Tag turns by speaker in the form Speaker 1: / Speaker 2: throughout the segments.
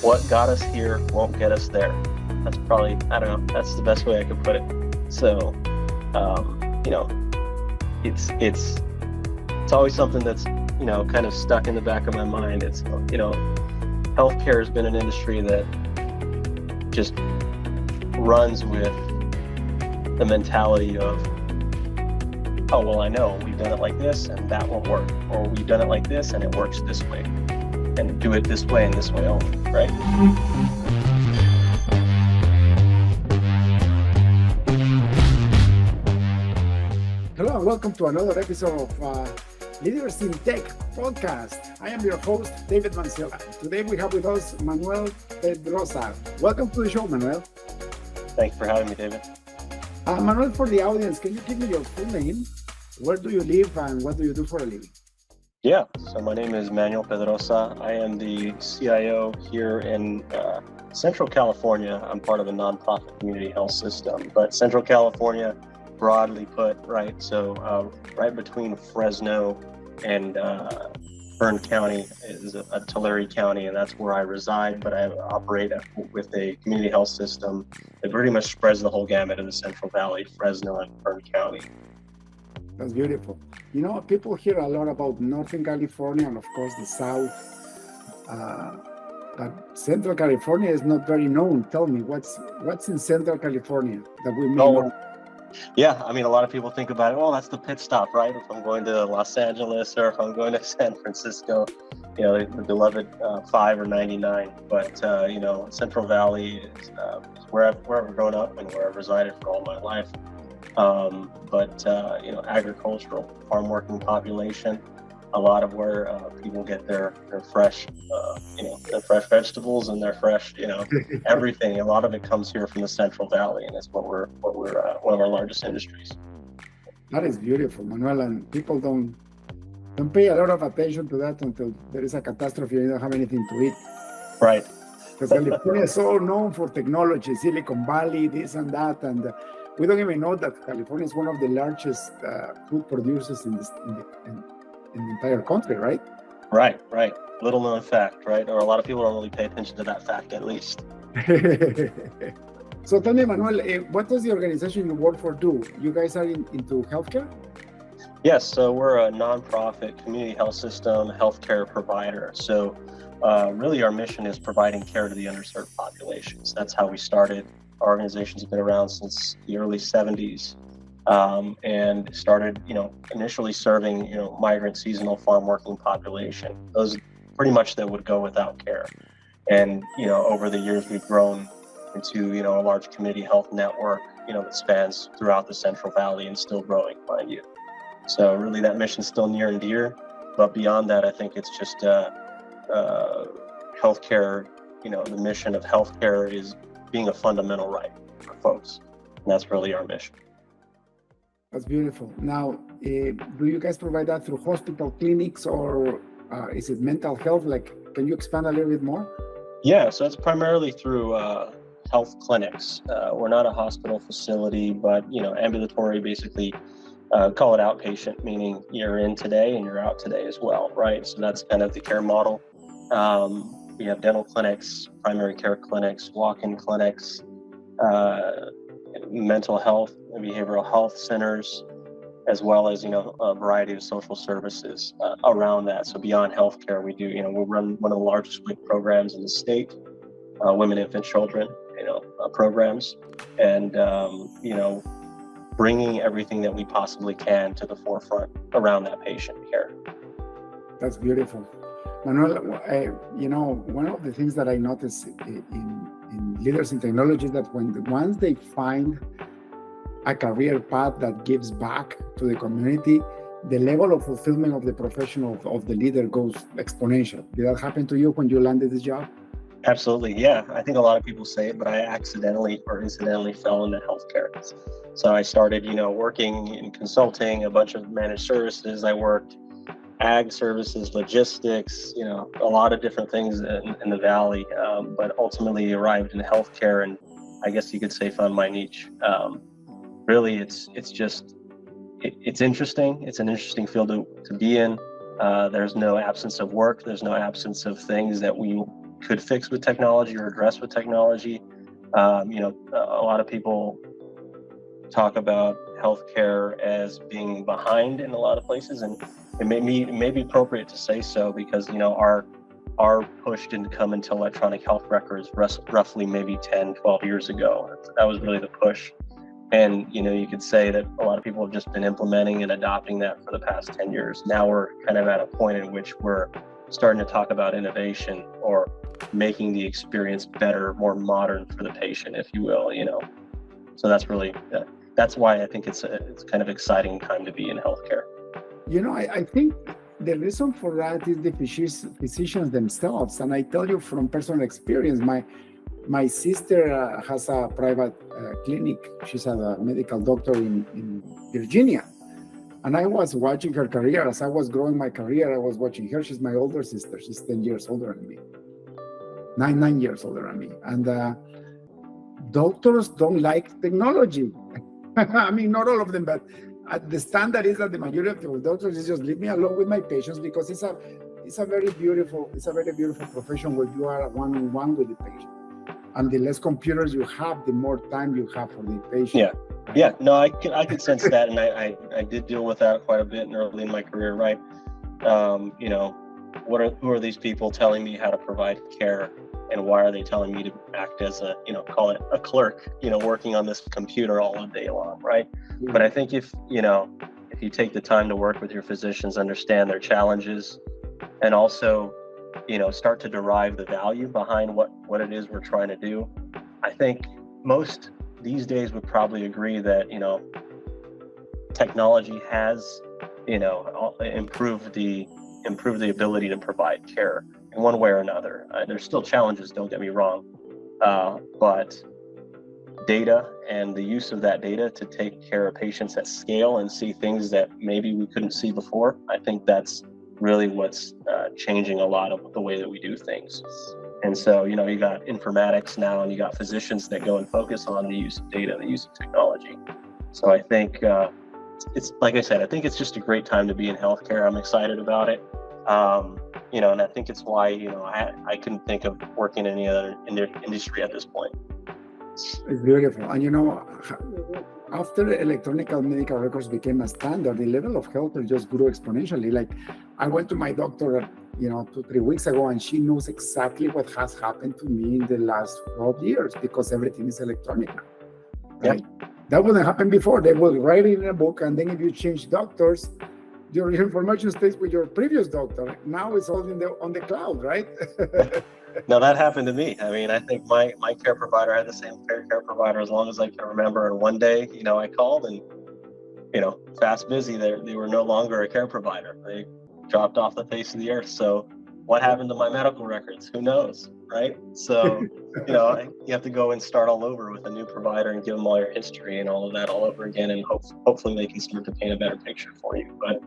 Speaker 1: what got us here won't get us there. That's probably, I don't know, that's the best way I could put it. So, you know, it's always something that's, kind of stuck in the back of my mind. It's, healthcare has been an industry that just runs with the mentality of, oh, well, I know we've done it like this and that won't work, or we've done it like this and it works this way, and do it this way and this way only, right?
Speaker 2: Hello and welcome to another episode of Leaders in Tech podcast. I am your host, David Mancilla. Today we have with us Manuel Pedroza. Welcome to the show, Manuel.
Speaker 1: Thanks for having me, David.
Speaker 2: Manuel, for the audience, can you give me your full name? Where do you live and what do you do for a living?
Speaker 1: Yeah, so my name is Manuel Pedroza. I am the CIO here in Central California. I'm part of a nonprofit community health system, but Central California, broadly put, right? So right between Fresno and Kern County is a Tulare County, and that's where I reside, but I operate with a community health system that pretty much spreads the whole gamut of the Central Valley, Fresno and Kern County.
Speaker 2: That's beautiful. People hear a lot about Northern California and of course the South, but Central California is not very known. Tell me, what's in Central California that we may know?
Speaker 1: Yeah, I mean, a lot of people think about it, well, that's the pit stop, right? If I'm going to Los Angeles or if I'm going to San Francisco, the beloved 5 or 99. But, Central Valley is where I've grown up and where I've resided for all my life. Agricultural, farm working population, a lot of where people get their fresh, their fresh vegetables and their fresh, everything. A lot of it comes here from the Central Valley, and it's what we're one of our largest industries.
Speaker 2: That is beautiful, Manuel, and people don't pay a lot of attention to that until there is a catastrophe and you don't have anything to eat.
Speaker 1: Right.
Speaker 2: Because California is so known for technology, Silicon Valley, this and that, and we don't even know that California is one of the largest food producers in the entire country, right?
Speaker 1: Right. Little known fact, right? Or a lot of people don't really pay attention to that fact, at least.
Speaker 2: So tell me, Manuel, what does the organization you work for do? You guys are into healthcare?
Speaker 1: Yes, so we're a nonprofit community health system healthcare provider. So really our mission is providing care to the underserved populations. That's how we started. Our organization's been around since the early 70s. And started, initially serving, migrant seasonal farm working population. Those pretty much that would go without care. And, over the years, we've grown into, a large community health network, that spans throughout the Central Valley and still growing, mind you. So really that mission's still near and dear. But beyond that, I think it's just healthcare, the mission of healthcare is being a fundamental right for folks. And that's really our mission.
Speaker 2: That's beautiful. Now, do you guys provide that through hospital clinics or is it mental health? Can you expand a little bit more?
Speaker 1: Yeah, so it's primarily through health clinics. We're not a hospital facility, but, ambulatory, basically, call it outpatient, meaning you're in today and you're out today as well, right? So that's kind of the care model. We have dental clinics, primary care clinics, walk-in clinics, mental health and behavioral health centers, as well as, a variety of social services around that. So beyond healthcare, we do, we run one of the largest WIC programs in the state, women, infant, children, programs, and, bringing everything that we possibly can to the forefront around that patient care.
Speaker 2: That's beautiful. Manuel, one of the things that I notice in leaders in technology is that once they find a career path that gives back to the community, the level of fulfillment of the profession of the leader goes exponential. Did that happen to you when you landed this job?
Speaker 1: Absolutely, yeah. I think a lot of people say it, but I accidentally or incidentally fell into healthcare. So I started, working in consulting, a bunch of managed services. I worked ag services, logistics, a lot of different things in the Valley, but ultimately arrived in healthcare and I guess you could say found my niche. Really, it's interesting. It's an interesting field to be in. There's no absence of work. There's no absence of things that we could fix with technology or address with technology. A lot of people talk about healthcare as being behind in a lot of places, and it may be appropriate to say so because our push didn't come into electronic health records roughly maybe 10, 12 years ago. That was really the push. And you could say that a lot of people have just been implementing and adopting that for the past 10 years. Now we're kind of at a point in which we're starting to talk about innovation or making the experience better, more modern for the patient, if you will. So that's why I think it's kind of exciting time to be in healthcare.
Speaker 2: I think the reason for that is the physicians themselves. And I tell you from personal experience, my sister has a private clinic. She's a medical doctor in Virginia. And I was watching her career. As I was growing my career, I was watching her. She's my older sister. She's 10 years older than me. 9 years older than me. And doctors don't like technology. I mean, not all of them, but the standard is that the majority of doctors is just leave me alone with my patients, because it's a very beautiful profession where you are one-on-one with the patient. And the less computers you have, the more time you have for the patient.
Speaker 1: Yeah. No, I could sense that, and I did deal with that quite a bit early in my career, right? Who are these people telling me how to provide care, and why are they telling me to act as call it a clerk, working on this computer all day long, right? Mm-hmm. But I think if you take the time to work with your physicians, understand their challenges, and also start to derive the value behind what it is we're trying to do, I think most these days would probably agree that technology has improved the ability to provide care in one way or another. There's still challenges, don't get me wrong, but data and the use of that data to take care of patients at scale and see things that maybe we couldn't see before, I think that's really what's changing a lot of the way that we do things. And so, you got informatics now, and you got physicians that go and focus on the use of data, the use of technology. So I think it's, like I said, I think it's just a great time to be in healthcare. I'm excited about it. And I think it's why, I couldn't think of working in any other industry at this point.
Speaker 2: It's beautiful. And after electronic medical records became a standard, the level of healthcare just grew exponentially. Like, I went to my doctor 2-3 weeks ago, and she knows exactly what has happened to me in the last 12 years because everything is electronic now. Right? Yeah. That wouldn't happen before. They would write it in a book, and then if you change doctors, your information stays with your previous doctor. Now it's all on the cloud, right?
Speaker 1: No, that happened to me. I mean, I think my care provider had the same care provider as long as I can remember. And one day, I called, and fast busy, they were no longer a care provider. They dropped off the face of the earth. So what happened to my medical records? Who knows, right? So, you have to go and start all over with a new provider and give them all your history and all of that all over again. And hopefully they can start to paint a better picture for you. But,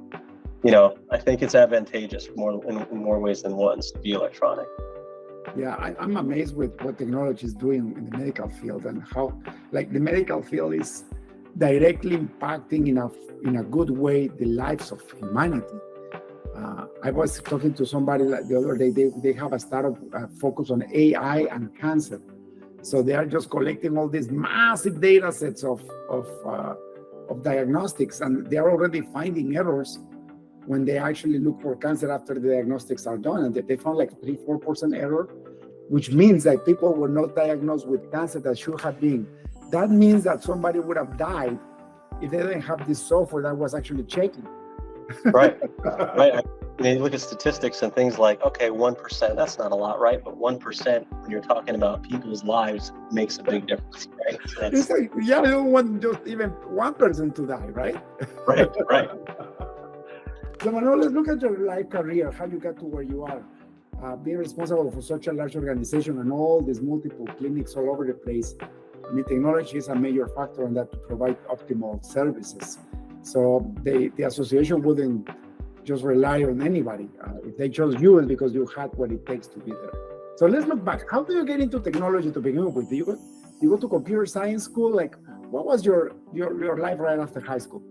Speaker 1: I think it's advantageous in more ways than one to be electronic.
Speaker 2: Yeah, I'm amazed with what technology is doing in the medical field, and how, the medical field is directly impacting in a good way the lives of humanity. I was talking to somebody the other day. They have a startup focused on AI and cancer. So they are just collecting all these massive data sets of diagnostics, and they are already finding errors when they actually look for cancer after the diagnostics are done. And they found 3-4% error, which means that people were not diagnosed with cancer that should have been. That means that somebody would have died if they didn't have this software that was actually checking.
Speaker 1: Right. You look at statistics and things like, okay, 1%, that's not a lot, right? But 1%, when you're talking about people's lives, makes a big difference, right? So
Speaker 2: it's you don't want just even one person to die, right?
Speaker 1: Right.
Speaker 2: So Manuel, let's look at your life career, how you got to where you are. Being responsible for such a large organization and all these multiple clinics all over the place. I mean, technology is a major factor in that to provide optimal services. So the association wouldn't just rely on anybody. If they chose you, it's because you had what it takes to be there. So let's look back. How do you get into technology to begin with? Do you go to computer science school? What was your life right after high school?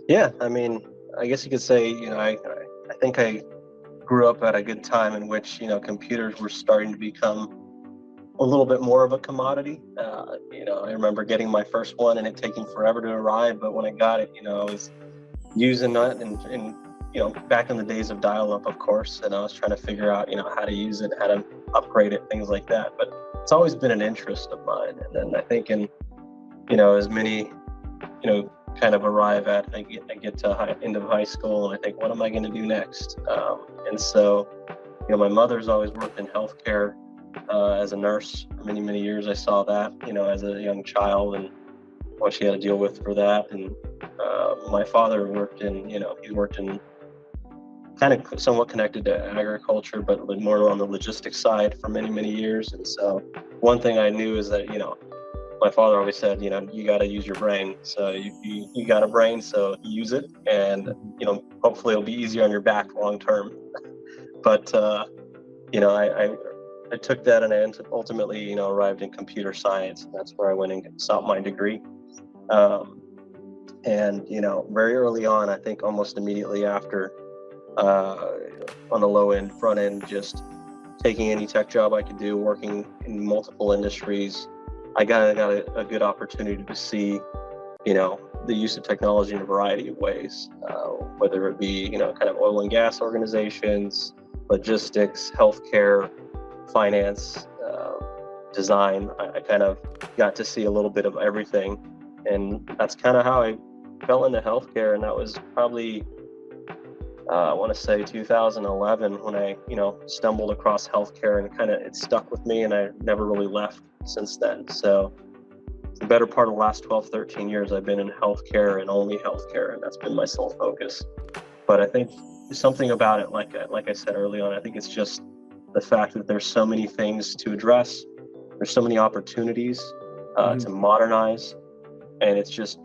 Speaker 1: Yeah, I mean, I guess you could say, I think I grew up at a good time in which, computers were starting to become a little bit more of a commodity. I remember getting my first one and it taking forever to arrive, but when I got it, I was using it and back in the days of dial-up, of course, and I was trying to figure out, how to use it, how to upgrade it, things like that. But it's always been an interest of mine. And then I think as many, kind of arrive at, I get to end of high school and I think, what am I going to do next? And so, my mother's always worked in healthcare as a nurse for many, many years. I saw that, as a young child and what she had to deal with for that. And my father worked in, he worked in kind of somewhat connected to agriculture, but more on the logistics side for many, many years. And so one thing I knew is that, my father always said, you got to use your brain. So you got a brain, so use it. And, hopefully it'll be easier on your back long term. But, I took that and I ultimately, arrived in computer science. And that's where I went and sought my degree. And, very early on, I think almost immediately after, on the low end, front end, just taking any tech job I could do, working in multiple industries, I got a good opportunity to see, the use of technology in a variety of ways, whether it be, kind of oil and gas organizations, logistics, healthcare, finance, design. I kind of got to see a little bit of everything. And that's kind of how I fell into healthcare. And that was probably, I want to say 2011 when I, stumbled across healthcare and it stuck with me and I never really left since then. So the better part of the last 12, 13 years, I've been in healthcare and only healthcare, and that's been my sole focus. But I think something about it, like I said early on, I think it's just the fact that there's so many things to address. There's so many opportunities to modernize. And it's just,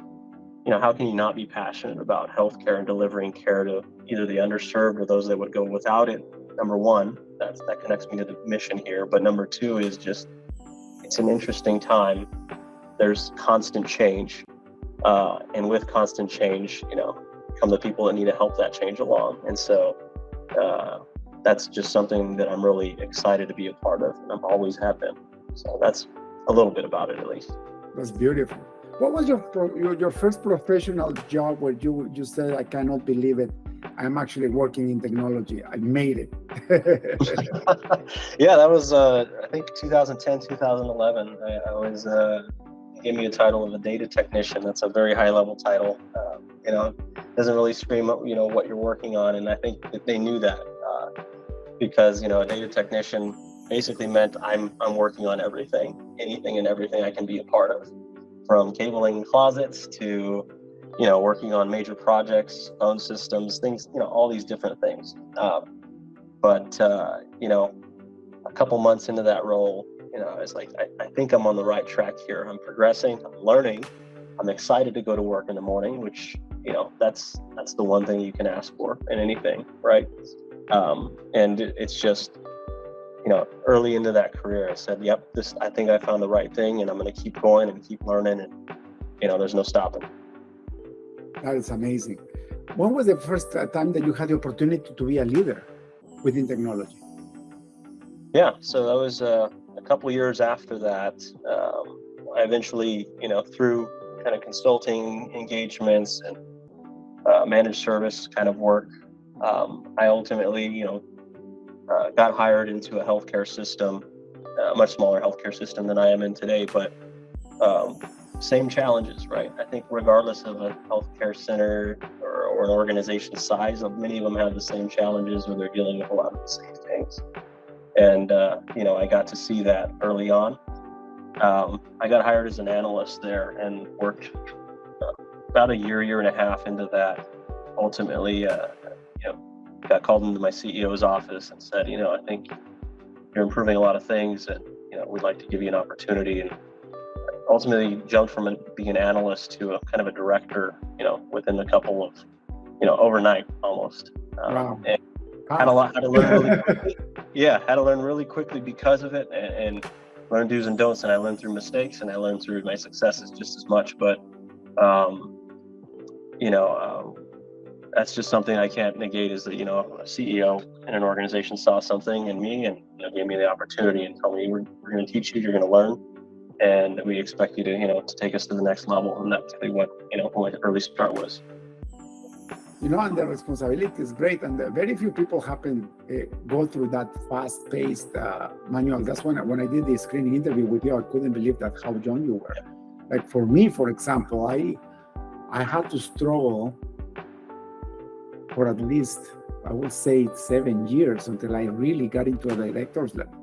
Speaker 1: how can you not be passionate about healthcare and delivering care to either the underserved or those that would go without it? Number one, that connects me to the mission here. But number two is just, it's an interesting time. There's constant change. And with constant change, come the people that need to help that change along. And so that's just something that I'm really excited to be a part of. And I've always have been. So that's a little bit about it, at least.
Speaker 2: That's beautiful. What was your first professional job where you said, I cannot believe it, I'm actually working in technology, I made it?
Speaker 1: Yeah, that was, I think 2010, 2011. I was, gave me a title of a data technician. That's a very high level title. Doesn't really scream up, what you're working on. And I think that they knew that because, a data technician basically meant I'm working on everything, anything and everything I can be a part of. From cabling closets to, working on major projects, phone systems, things, all these different things. But a couple months into that role, I was like, I think I'm on the right track here. I'm progressing, I'm learning, I'm excited to go to work in the morning, which, that's the one thing you can ask for in anything, right? And it's just, early into that career, I said, yep, I think I found the right thing and I'm going to keep going and keep learning and, there's no stopping.
Speaker 2: That is amazing. When was the first time that you had the opportunity to be a leader within technology?
Speaker 1: Yeah, so that was a couple of years after that. I eventually, through kind of consulting engagements and managed service kind of work, I ultimately, got hired into a healthcare system, a much smaller healthcare system than I am in today, but same challenges, right? I think regardless of a healthcare center or an organization size, many of them have the same challenges or they're dealing with a lot of the same things. And, I got to see that early on. I got hired as an analyst there and worked about a year and a half into that. Ultimately, got called into my CEO's office and said, I think you're improving a lot of things and, we'd like to give you an opportunity. And ultimately jumped from being an analyst to a kind of a director, within a couple of, overnight almost.
Speaker 2: Wow.
Speaker 1: And had to learn really quickly. Yeah, had to learn really quickly because of it and learn do's and don'ts. And I learned through mistakes and I learned through my successes just as much. But, that's just something I can't negate, is that, a CEO in an organization saw something in me and, gave me the opportunity and told me, we're going to teach you, you're going to learn, and we expect you to, to take us to the next level. And that's really what, my early start was.
Speaker 2: And the responsibility is great, and very few people go through that fast-paced manual. That's when I did the screening interview with you, I couldn't believe that how young you were. Like for me, for example, I had to struggle for at least, I would say, 7 years until I really got into a director's level,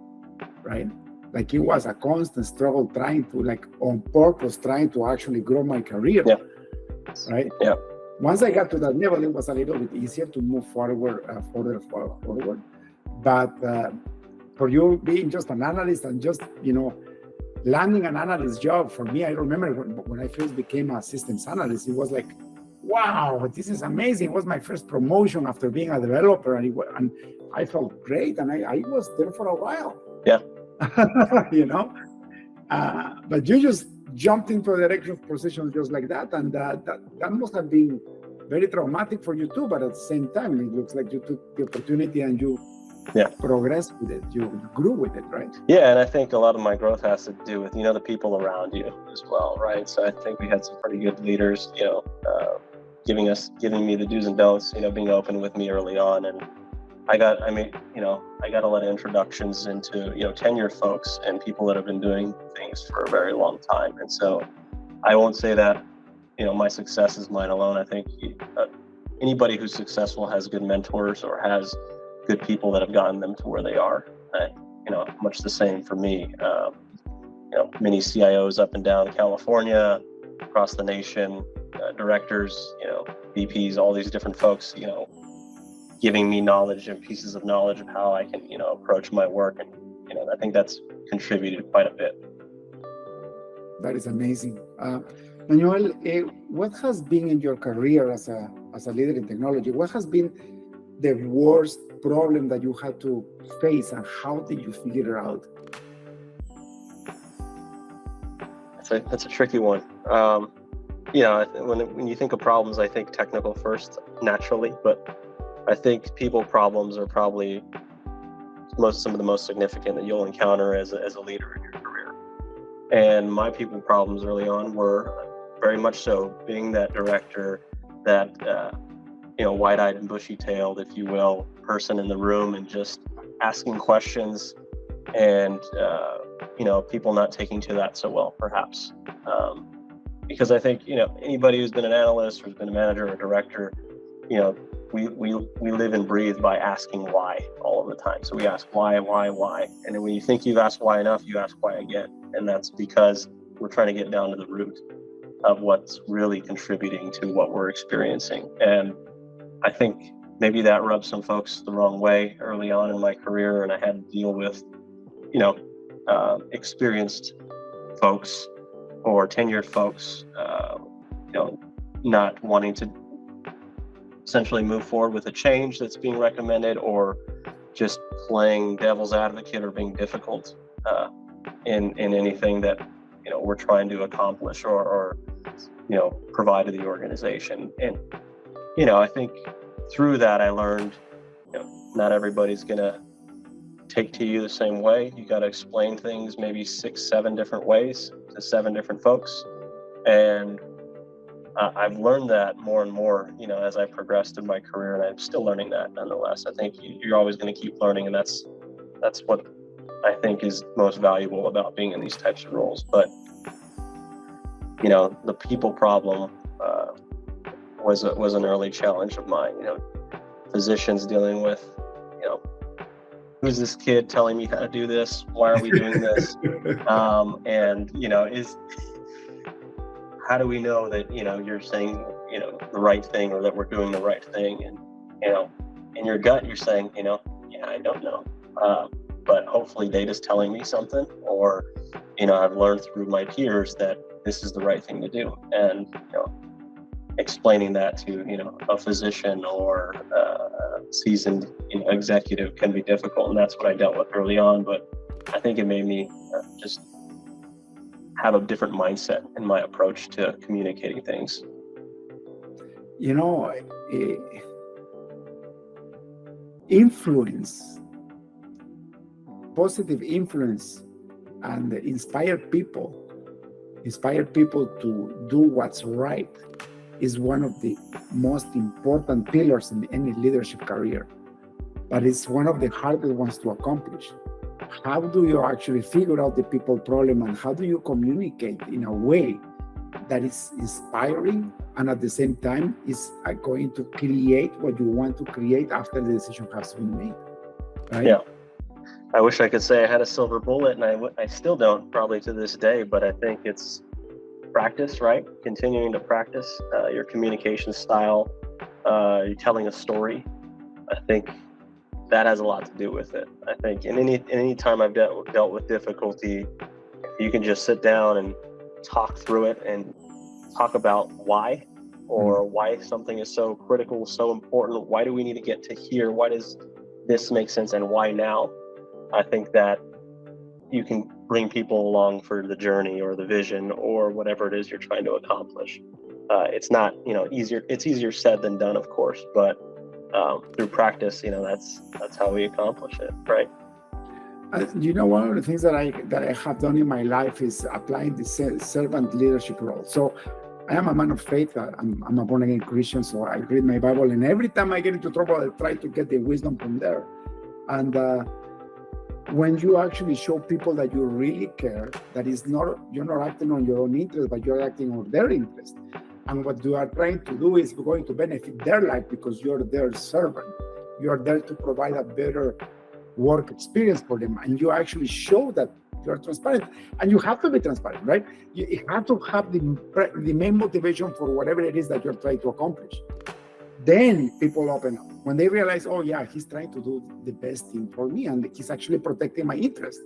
Speaker 2: right? Like it was a constant struggle trying to, like on purpose, trying to actually grow my career, right?
Speaker 1: Yeah.
Speaker 2: Once I got to that level, it was a little bit easier to move forward. But for you being just an analyst and just, landing an analyst job, for me, I remember when I first became a systems analyst, it was like, wow, this is amazing. It was my first promotion after being a developer, and I felt great, and I was there for a while.
Speaker 1: Yeah.
Speaker 2: But you just jumped into a director position just like that, and that must have been very traumatic for you too. But at the same time, it looks like you took the opportunity and you progressed with it. You grew with it, right?
Speaker 1: Yeah, and I think a lot of my growth has to do with the people around you as well, right? So I think we had some pretty good leaders, giving me the do's and don'ts, being open with me early on, and I got a lot of introductions into, tenured folks and people that have been doing things for a very long time. And so I won't say that, my success is mine alone. I think anybody who's successful has good mentors or has good people that have gotten them to where they are. Much the same for me. Many CIOs up and down California, across the nation, directors, VPs, all these different folks, giving me knowledge and pieces of knowledge of how I can, approach my work. And, I think that's contributed quite a bit.
Speaker 2: That is amazing. Manuel, what has been in your career as a leader in technology, what has been the worst problem that you had to face, and how did you figure it out?
Speaker 1: That's a tricky one. When you think of problems, I think technical first, naturally, but I think people problems are probably some of the most significant that you'll encounter as a leader in your career. And my people problems early on were very much so being that director, that wide-eyed and bushy-tailed, if you will, person in the room, and just asking questions, and people not taking to that so well, perhaps. Because I think anybody who's been an analyst or who's been a manager or a director, we live and breathe by asking why all of the time. So we ask why, and then when you think you've asked why enough, you ask why again, and that's because we're trying to get down to the root of what's really contributing to what we're experiencing. And I think maybe that rubbed some folks the wrong way early on in my career, and I had to deal with experienced folks or tenured folks, not wanting to essentially move forward with a change that's being recommended, or just playing devil's advocate or being difficult in anything that we're trying to accomplish or provide to the organization. And I think through that I learned not everybody's gonna take to you the same way. You got to explain things maybe 6-7 different ways to 7 different folks, and I've learned that more and more, as I progressed in my career, and I'm still learning that nonetheless. I think you're always going to keep learning, and that's what I think is most valuable about being in these types of roles. But the people problem was an early challenge of mine. Physicians dealing with, who's this kid telling me how to do this? Why are we doing this? And how do we know that you're saying the right thing, or that we're doing the right thing? And in your gut you're saying I don't know, but hopefully data's telling me something, or I've learned through my peers that this is the right thing to do. And explaining that to a physician or a seasoned executive can be difficult, and that's what I dealt with early on. But I think it made me just have a different mindset in my approach to communicating things.
Speaker 2: you know, influence, positive influence, and inspire people to do what's right is one of the most important pillars in any leadership career. But it's one of the hardest ones to accomplish. How do you actually figure out the people problem, and how do you communicate in a way that is inspiring and at the same time is going to create what you want to create after the decision has been made, right?
Speaker 1: Yeah. I wish I could say I had a silver bullet, and I still don't, probably to this day, but I think it's practice, right? Continuing to practice your communication style, you're telling a story. I think that has a lot to do with it. I think in any time I've dealt with difficulty, you can just sit down and talk through it and talk about why, or why something is so critical, so important. Why do we need to get to here? Why does this make sense, and why now? I think that you can bring people along for the journey or the vision or whatever it is you're trying to accomplish. It's not, easier. It's easier said than done, of course, but through practice, that's how we accomplish it, right?
Speaker 2: One of the things that I have done in my life is applying the servant leadership role. So I am a man of faith. I'm a born-again Christian, so I read my Bible, and every time I get into trouble, I try to get the wisdom from there. And when you actually show people that you really care, that is not, you're not acting on your own interest, but you're acting on their interest. And what you are trying to do is going to benefit their life because you're their servant. You're there to provide a better work experience for them. And you actually show that you're transparent. And you have to be transparent, right? You have to have the main motivation for whatever it is that you're trying to accomplish. Then people open up. When they realize, oh yeah, he's trying to do the best thing for me and he's actually protecting my interest.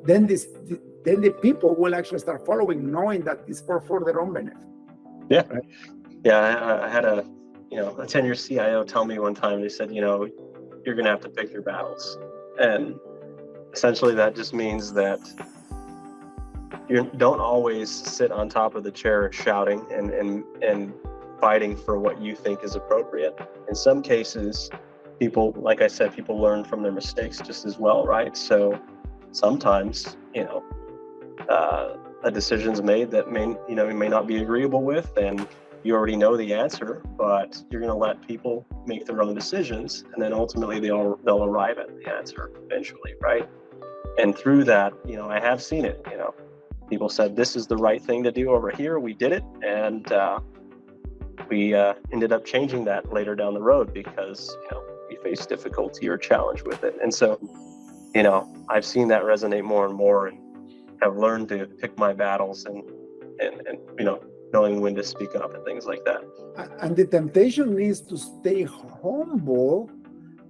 Speaker 2: Then the people will actually start following, knowing that it's for their own benefit.
Speaker 1: Yeah.
Speaker 2: Right?
Speaker 1: Yeah, I had a tenured CIO tell me one time, they said, you're going to have to pick your battles. And essentially that just means that you don't always sit on top of the chair shouting and fighting for what you think is appropriate. In some cases, people, like I said, people learn from their mistakes just as well, right? So sometimes, a decision's made that may not be agreeable with, and you already know the answer, but you're going to let people make their own decisions, and then ultimately they'll arrive at the answer eventually, right? And through that, I have seen it. People said this is the right thing to do over here. We did it, and we ended up changing that later down the road because we faced difficulty or challenge with it. And so, I've seen that resonate more and more, and have learned to pick my battles and knowing when to speak up and things like that.
Speaker 2: And the temptation is to stay humble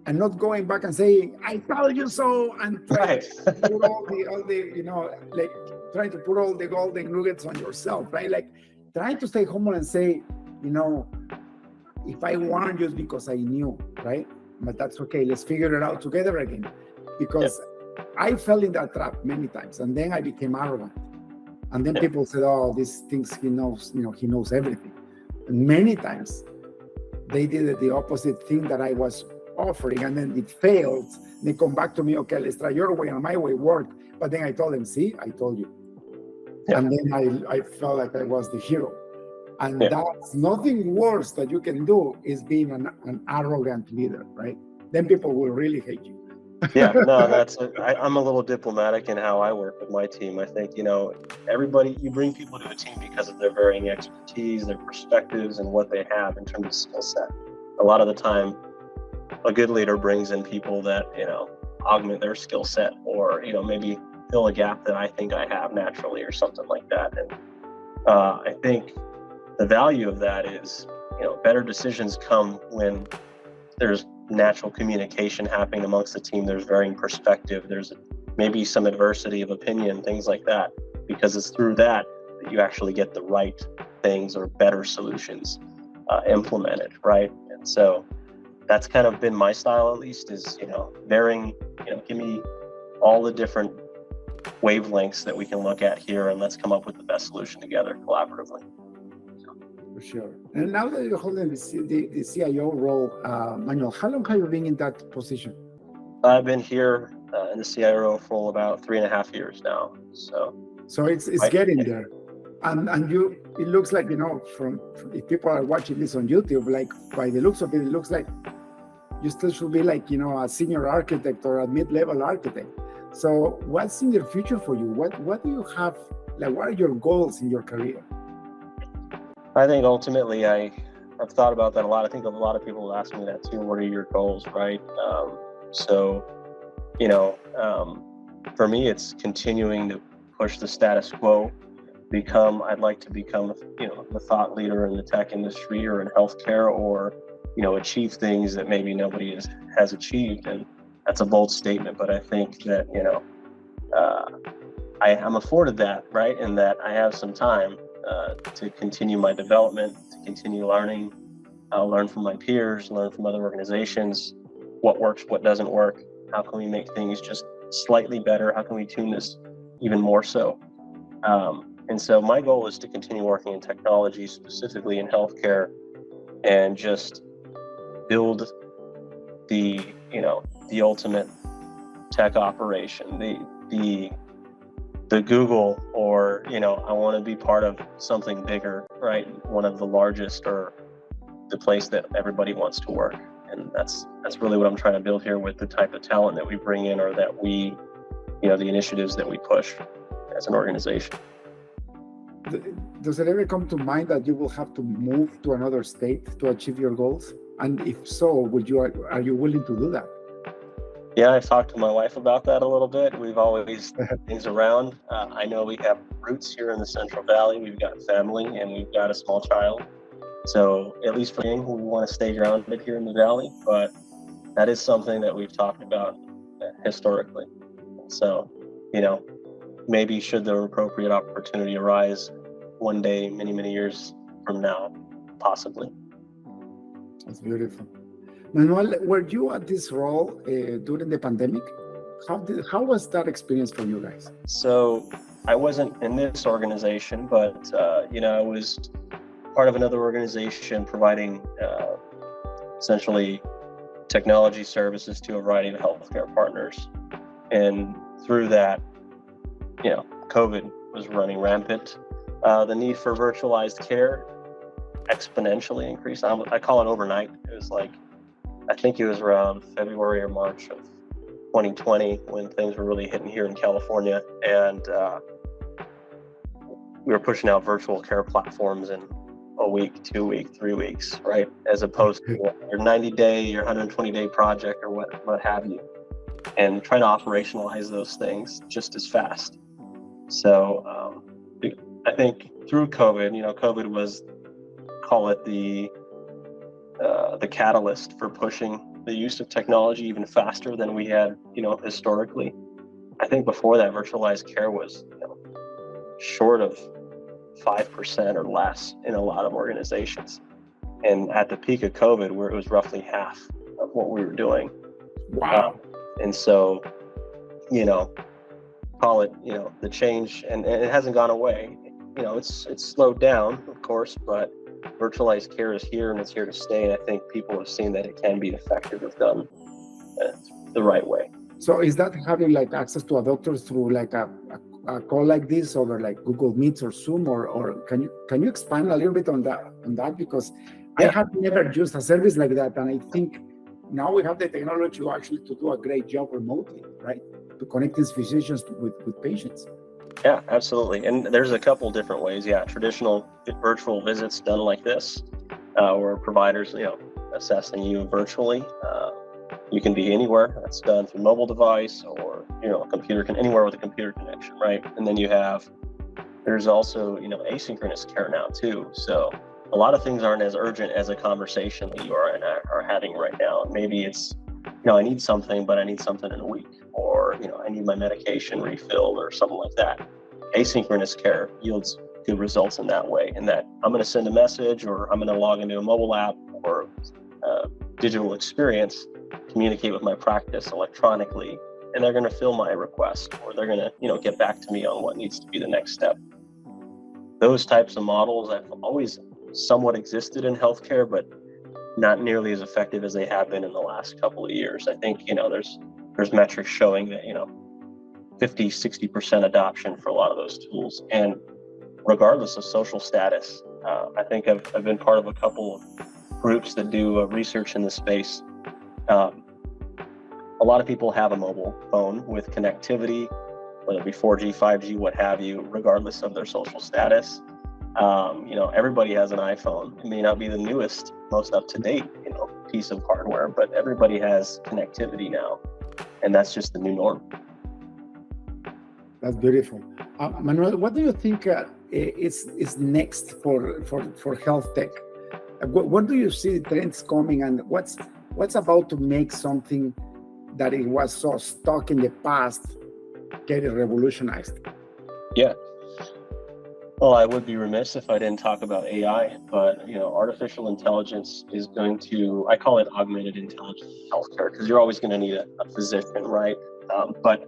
Speaker 2: and not going back and saying, I told you so, and trying to put all the trying to put all the golden nuggets on yourself, right? Like trying to stay humble and say, if I warned you, it's because I knew, right? But that's okay. Let's figure it out together again. Because I fell in that trap many times, and then I became arrogant. And then people said, oh, these things he knows, he knows everything. And many times they did the opposite thing that I was offering, and then it failed. They come back to me, okay, let's try your way and my way worked. But then I told them, see, I told you. Yeah. And then I felt like I was the hero. And that's nothing worse that you can do is being an arrogant leader, right? Then people will really hate you.
Speaker 1: Yeah, no, I'm a little diplomatic in how I work with my team. I think, everybody, you bring people to a team because of their varying expertise, their perspectives, and what they have in terms of skill set. A lot of the time, a good leader brings in people that, augment their skill set, or, maybe fill a gap that I think I have naturally or something like that. And I think the value of that is, better decisions come when there's natural communication happening amongst the team. There's varying perspective. There's maybe some adversity of opinion, things like that, because it's through that you actually get the right things or better solutions implemented, right? And so that's kind of been my style, at least, is, varying, give me all the different wavelengths that we can look at here, and let's come up with the best solution together collaboratively.
Speaker 2: For sure. And now that you're holding the CIO role, Manuel, how long have you been in that position?
Speaker 1: I've been here in the CIO for about 3.5 years now.
Speaker 2: So it's getting there. And you, it looks like, from if people are watching this on YouTube, like by the looks of it, it looks like you still should be like, a senior architect or a mid-level architect. So what's in the future for you? What do you have, like, what are your goals in your career?
Speaker 1: I think ultimately I've thought about that a lot. I think a lot of people ask me that too. What are your goals, right? For me, it's continuing to push the status quo. I'd like to become, the thought leader in the tech industry or in healthcare, or, achieve things that maybe nobody has achieved. And that's a bold statement, but I think that, I'm afforded that, right? And that I have some time to continue my development, to continue learning, learn from my peers, learn from other organizations, what works, what doesn't work, how can we make things just slightly better, how can we tune this even more so. And so my goal is to continue working in technology, specifically in healthcare, and just build the ultimate tech operation, the Google, or, I want to be part of something bigger, right? One of the largest, or the place that everybody wants to work. And that's really what I'm trying to build here with the type of talent that we bring in, or that we, the initiatives that we push as an organization.
Speaker 2: Does it ever come to mind that you will have to move to another state to achieve your goals? And if so, are you willing to do that?
Speaker 1: Yeah, I've talked to my wife about that a little bit. We've always things around. I know we have roots here in the Central Valley. We've got family and we've got a small child. So at least for me, we want to stay grounded here in the Valley, but that is something that we've talked about historically. So, maybe should the appropriate opportunity arise one day, many, many years from now, possibly.
Speaker 2: That's beautiful. Manuel, were you at this role during the pandemic? How was that experience for you guys?
Speaker 1: So I wasn't in this organization, but I was part of another organization providing essentially technology services to a variety of healthcare partners. And through that, COVID was running rampant. The need for virtualized care exponentially increased. I call it overnight. It was like, I think it was around February or March of 2020 when things were really hitting here in California. And we were pushing out virtual care platforms in a week, 2 weeks, 3 weeks, right? As opposed to your 90-day, your 120-day project, or what have you, and trying to operationalize those things just as fast. So I think through COVID, COVID was, call it the catalyst for pushing the use of technology even faster than we had, historically. I think before that, virtualized care was short of 5% or less in a lot of organizations. And at the peak of COVID, where it was roughly half of what we were doing.
Speaker 2: Wow.
Speaker 1: And so, call it, the change, and it hasn't gone away. It's slowed down, of course, but virtualized care is here and it's here to stay. And I think people have seen that it can be effective if done the right way.
Speaker 2: So is that having like access to a doctor through like a call like this over like Google Meets or Zoom, or can you expand a little bit on that? Because I have never used a service like that, and I think now we have the technology to do a great job remotely, right? To connect these physicians with patients.
Speaker 1: Yeah, absolutely. And there's a couple different ways. Yeah, traditional virtual visits done like this, where providers, assessing you virtually. You can be anywhere. That's done through mobile device or, a computer, anywhere with a computer connection, right? And then there's also, asynchronous care now too. So a lot of things aren't as urgent as a conversation that you are having right now. Maybe it's, I need something, but I need something in a week, or, I need my medication refilled or something like that. Asynchronous care yields good results in that way, in that I'm going to send a message, or I'm going to log into a mobile app or digital experience, communicate with my practice electronically, and they're going to fill my request, or they're going to, get back to me on what needs to be the next step. Those types of models I've always somewhat existed in healthcare, but not nearly as effective as they have been in the last couple of years. I think, there's metrics showing that, 50, 60% adoption for a lot of those tools. And regardless of social status, I think I've been part of a couple of groups that do research in this space. A lot of people have a mobile phone with connectivity, whether it be 4G, 5G, what have you, regardless of their social status. Everybody has an iPhone. It may not be the newest, most up-to-date, piece of hardware, but everybody has connectivity now, and that's just the new norm.
Speaker 2: That's beautiful. Manuel, what do you think is next for health tech? What do you see the trends coming, and what's about to make something that it was so stuck in the past get revolutionized?
Speaker 1: Yeah. Well, I would be remiss if I didn't talk about AI, but artificial intelligence is going to, I call it augmented intelligence in healthcare, because you're always going to need a physician, right? But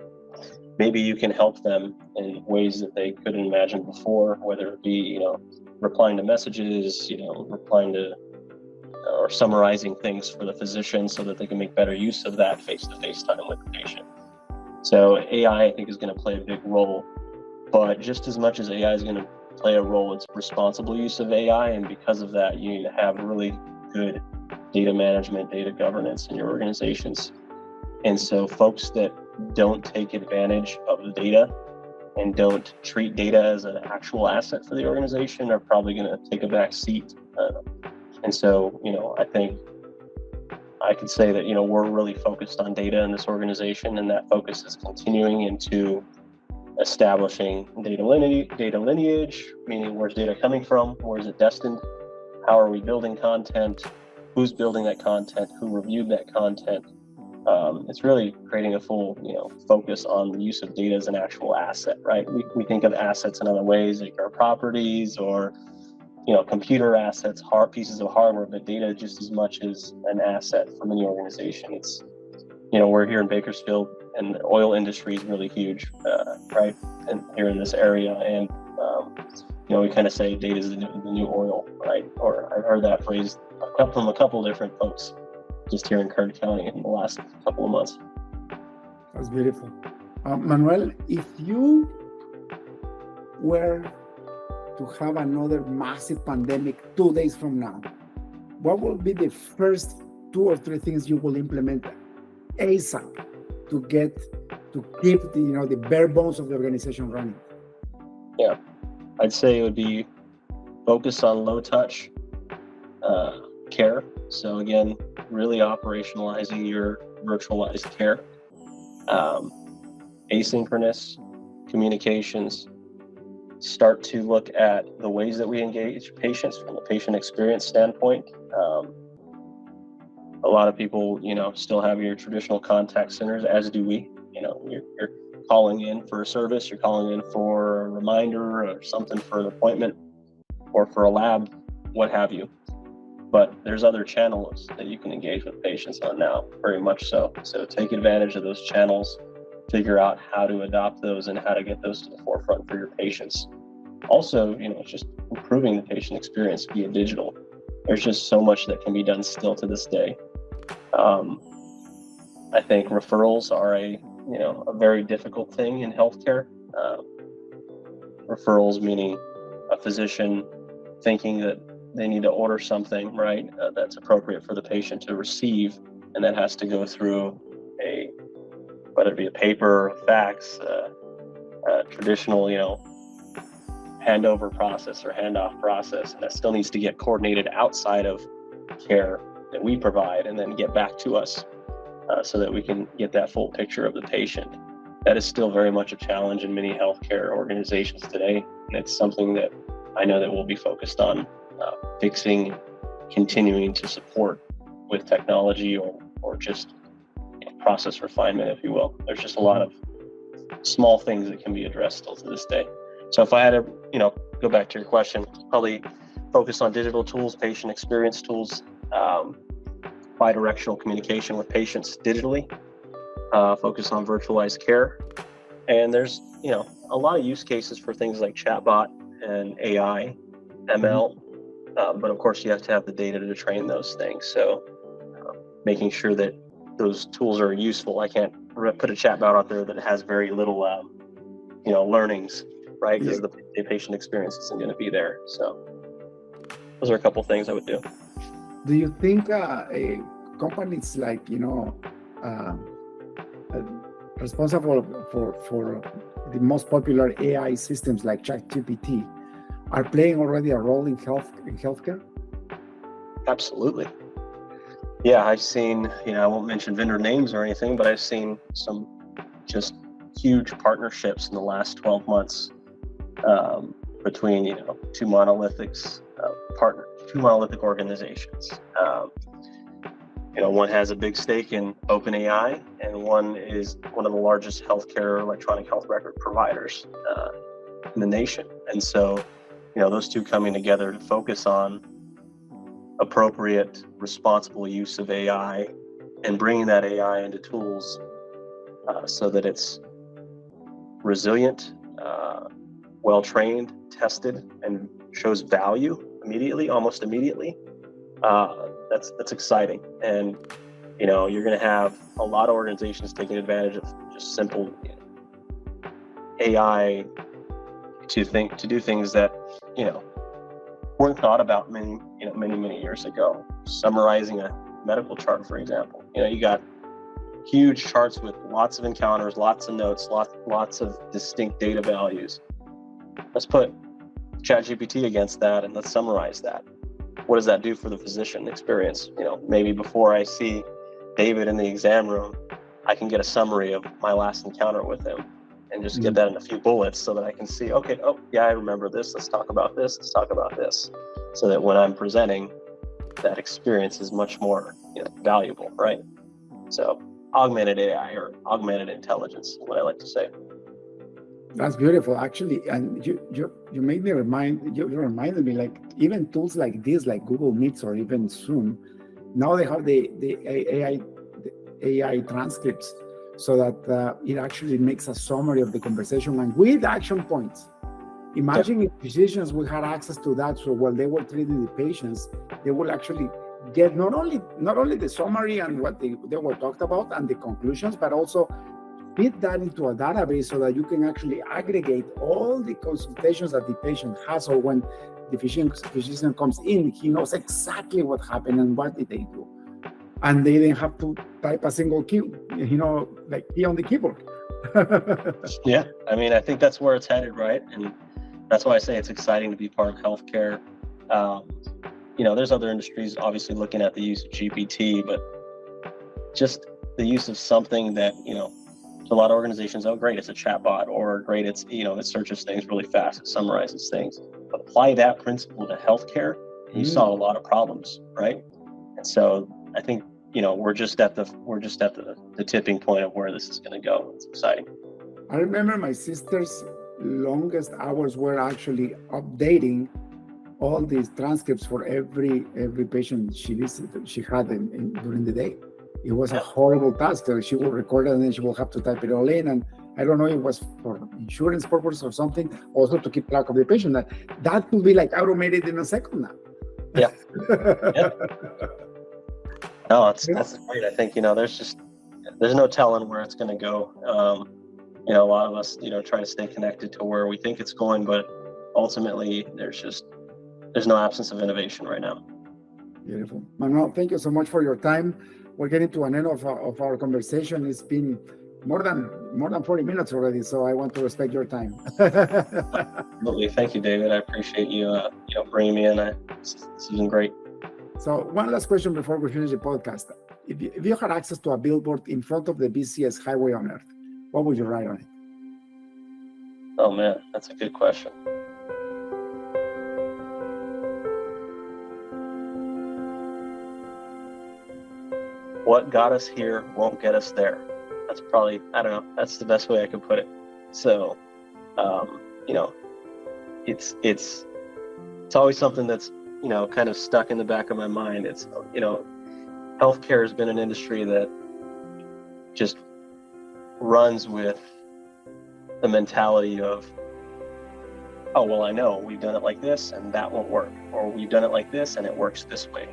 Speaker 1: maybe you can help them in ways that they couldn't imagine before, whether it be, replying to messages, replying to or summarizing things for the physician so that they can make better use of that face-to-face time with the patient. So AI, I think, is going to play a big role, but just as much as AI is going to play a role, it's responsible use of AI, and because of that, you need to have really good data management, data governance in your organizations. And so folks that don't take advantage of the data and don't treat data as an actual asset for the organization are probably going to take a back seat. And so, I think I could say that, we're really focused on data in this organization, and that focus is continuing into establishing data lineage, meaning where's data coming from, where is it destined, how are we building content, who's building that content, who reviewed that content. It's really creating a full, focus on the use of data as an actual asset, right? We think of assets in other ways, like our properties or, computer assets, pieces of hardware, but data just as much as an asset for many organizations. It's, we're here in Bakersfield, and the oil industry is really huge, right? And here in this area, and we kind of say data is the new oil, right? Or I've heard that phrase from a couple of different folks just here in Kern County in the last couple of months.
Speaker 2: That's beautiful. Manuel, if you were to have another massive pandemic 2 days from now, what will be the first 2 or 3 things you will implement ASAP to keep the bare bones of the organization running?
Speaker 1: Yeah, I'd say it would be focus on low touch care. So again, really operationalizing your virtualized care, asynchronous communications. Start to look at the ways that we engage patients from a patient experience standpoint. A lot of people, still have your traditional contact centers, as do we. You're calling in for a service, you're calling in for a reminder or something for an appointment or for a lab, what have you. But there's other channels that you can engage with patients on now, very much so. So take advantage of those channels, figure out how to adopt those and how to get those to the forefront for your patients. Also, just improving the patient experience via digital. There's just so much that can be done still to this day. I think referrals are a very difficult thing in healthcare. Referrals meaning a physician thinking that they need to order something, right, that's appropriate for the patient to receive, and that has to go through whether it be a paper, a fax, a traditional, handover process or handoff process, and that still needs to get coordinated outside of care that we provide and then get back to us so that we can get that full picture of the patient. That is still very much a challenge in many healthcare organizations today, and it's something that I know that we'll be focused on fixing, continuing to support with technology or just process refinement, if you will. There's just a lot of small things that can be addressed still to this day. So if I had to, go back to your question, probably focus on digital tools, patient experience tools, bi-directional communication with patients digitally, focus on virtualized care. And there's, a lot of use cases for things like chatbot and AI, ML, But of course, you have to have the data to train those things. So making sure that those tools are useful. I can't put a chatbot out there that has very little, learnings, right?
Speaker 2: Yeah.
Speaker 1: Because the patient experience isn't going to be there. So those are a couple things I would do.
Speaker 2: Do you think companies like, uh, responsible for the most popular AI systems like ChatGPT are playing already a role in healthcare?
Speaker 1: Absolutely. Yeah, I've seen, I won't mention vendor names or anything, but I've seen some just huge partnerships in the last 12 months between, two monolithic organizations. One has a big stake in OpenAI, and one is one of the largest healthcare electronic health record providers in the nation. And so, those two coming together to focus on appropriate, responsible use of AI and bringing that AI into tools so that it's resilient, well-trained, tested, and shows value almost immediately. That's exciting. And, you're going to have a lot of organizations taking advantage of just simple AI to do things that, weren't thought about many years ago. Summarizing a medical chart, for example. You got huge charts with lots of encounters, lots of notes, lots of distinct data values. Let's put ChatGPT against that and let's summarize that. What does that do for the physician experience? Maybe before I see David in the exam room, I can get a summary of my last encounter with him and just get that in a few bullets so that I can see, okay, oh yeah, I remember this. Let's talk about this. Let's talk about this. So that when I'm presenting, that experience is much more valuable, right? So augmented AI or augmented intelligence is what I like to say.
Speaker 2: That's beautiful, actually. And you made me you reminded me, like, even tools like this, like Google Meets or even Zoom, now they have the AI transcripts, so that it actually makes a summary of the conversation and with action points. Imagine if physicians would have access to that, so while they were treating the patients, they will actually get not only the summary and what they were talked about and the conclusions, but also feed that into a database so that you can actually aggregate all the consultations that the patient has, or when the physician comes in, he knows exactly what happened and what did they do. And they didn't have to type a single key, like key on the keyboard.
Speaker 1: Yeah, I think that's where it's headed, right? And that's why I say it's exciting to be part of healthcare. There's other industries obviously looking at the use of GPT, but just the use of something that, a lot of organizations, oh great, it's a chatbot, or great, it's, it searches things really fast, it summarizes things. But apply that principle to healthcare, and you solve a lot of problems, right? And so I think, we're just at the tipping point of where this is going to go. It's exciting.
Speaker 2: I remember my sister's longest hours were actually updating all these transcripts for every patient she had during the day. It was a horrible task. She will record it and then she will have to type it all in. And I don't know if it was for insurance purposes or something, also to keep track of the patient. That could be like automated in a second now.
Speaker 1: Yeah. No, that's great. I think, there's no telling where it's going to go. A lot of us, try to stay connected to where we think it's going, but ultimately there's no absence of innovation right now.
Speaker 2: Beautiful. Manuel, thank you so much for your time. We're getting to an end of our conversation. It's been more than 40 minutes already, so I want to respect your time.
Speaker 1: Absolutely. Thank you, David. I appreciate you, bringing me in. This has been great.
Speaker 2: So one last question before we finish the podcast. If you had access to a billboard in front of the busiest highway on earth, what would you write on it?
Speaker 1: Oh man, that's a good question. What got us here won't get us there. That's probably, I don't know, that's the best way I could put it. So, it's always something that's, kind of stuck in the back of my mind. It's, healthcare has been an industry that just runs with the mentality of oh, well, I know we've done it like this and that won't work, or we've done it like this and it works this way,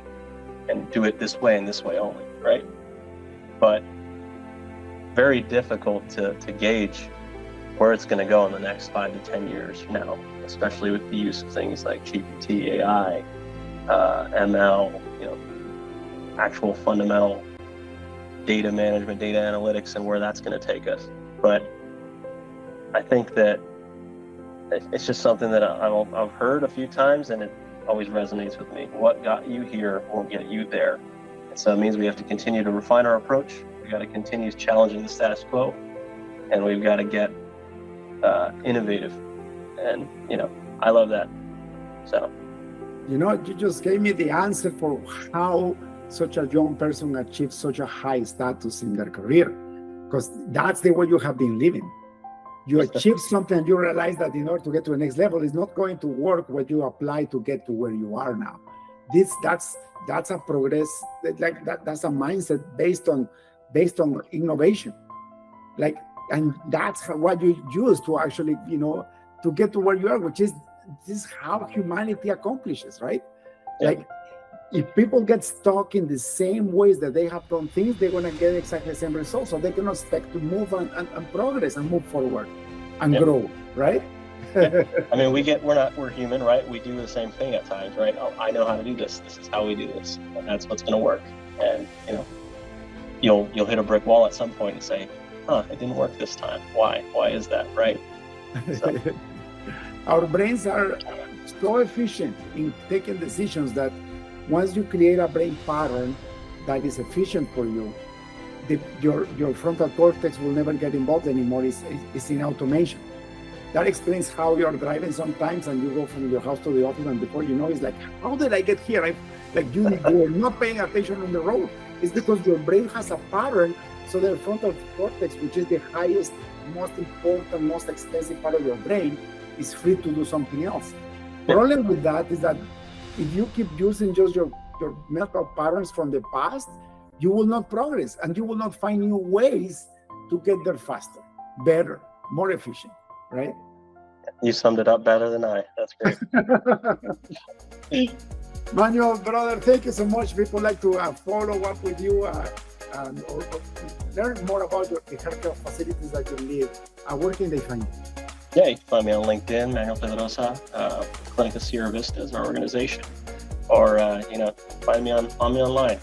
Speaker 1: and do it this way and this way only, right? But very difficult to gauge where it's going to go in the next 5 to 10 years from now, especially with the use of things like GPT, AI, ML, actual fundamental data management, data analytics, and where that's going to take us. But I think that it's just something that I've heard a few times, and it always resonates with me. What got you here won't get you there. And so it means we have to continue to refine our approach. We got to continue challenging the status quo, and we've got to get innovative. And I love that. So
Speaker 2: you just gave me the answer for how such a young person achieves such a high status in their career, because that's the way you have been living. You achieve something and you realize that in order to get to the next level, it's not going to work what you apply to get to where you are now. That's a progress, that's a mindset based on innovation. And that's what you use to actually, to get to where you are, which is this is how humanity accomplishes, right?
Speaker 1: Yeah.
Speaker 2: If people get stuck in the same ways that they have done things, they're going to get exactly the same results. So they cannot expect to move and progress and move forward and grow, right?
Speaker 1: Yeah. I mean, we're human, right? We do the same thing at times, right? Oh, I know how to do this. This is how we do this, and that's what's going to work. And you'll hit a brick wall at some point and say, it didn't work this time. Why? Why is that, right? So.
Speaker 2: Our brains are so efficient in taking decisions that once you create a brain pattern that is efficient for you, your frontal cortex will never get involved anymore. It's in automation. That explains how you're driving sometimes and you go from your house to the office, and before you know, it's like, how did I get here? You were not paying attention on the road. It's because your brain has a pattern. So the frontal cortex, which is the highest, most important, most expensive part of your brain, is free to do something else. The problem with that is that if you keep using just your mental patterns from the past, you will not progress and you will not find new ways to get there faster, better, more efficient, right?
Speaker 1: You summed it up better than I. That's great.
Speaker 2: Manuel, brother, thank you so much. People like to follow up with you and or learn more about the healthcare facilities that you live. Where can they find you?
Speaker 1: Yeah, you can find me on LinkedIn, Manuel Pedroza. Clinica Sierra Vista is our organization. Or, find me online.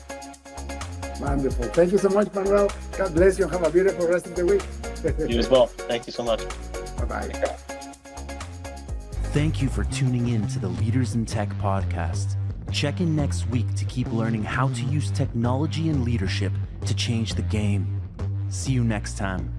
Speaker 2: Wonderful. Thank you so much, Manuel. God bless you. Have a beautiful rest of the week.
Speaker 1: You as well. Thank you so much.
Speaker 2: Bye-bye.
Speaker 3: Thank you for tuning in to the Leaders in Tech podcast. Check in next week to keep learning how to use technology and leadership to change the game. See you next time.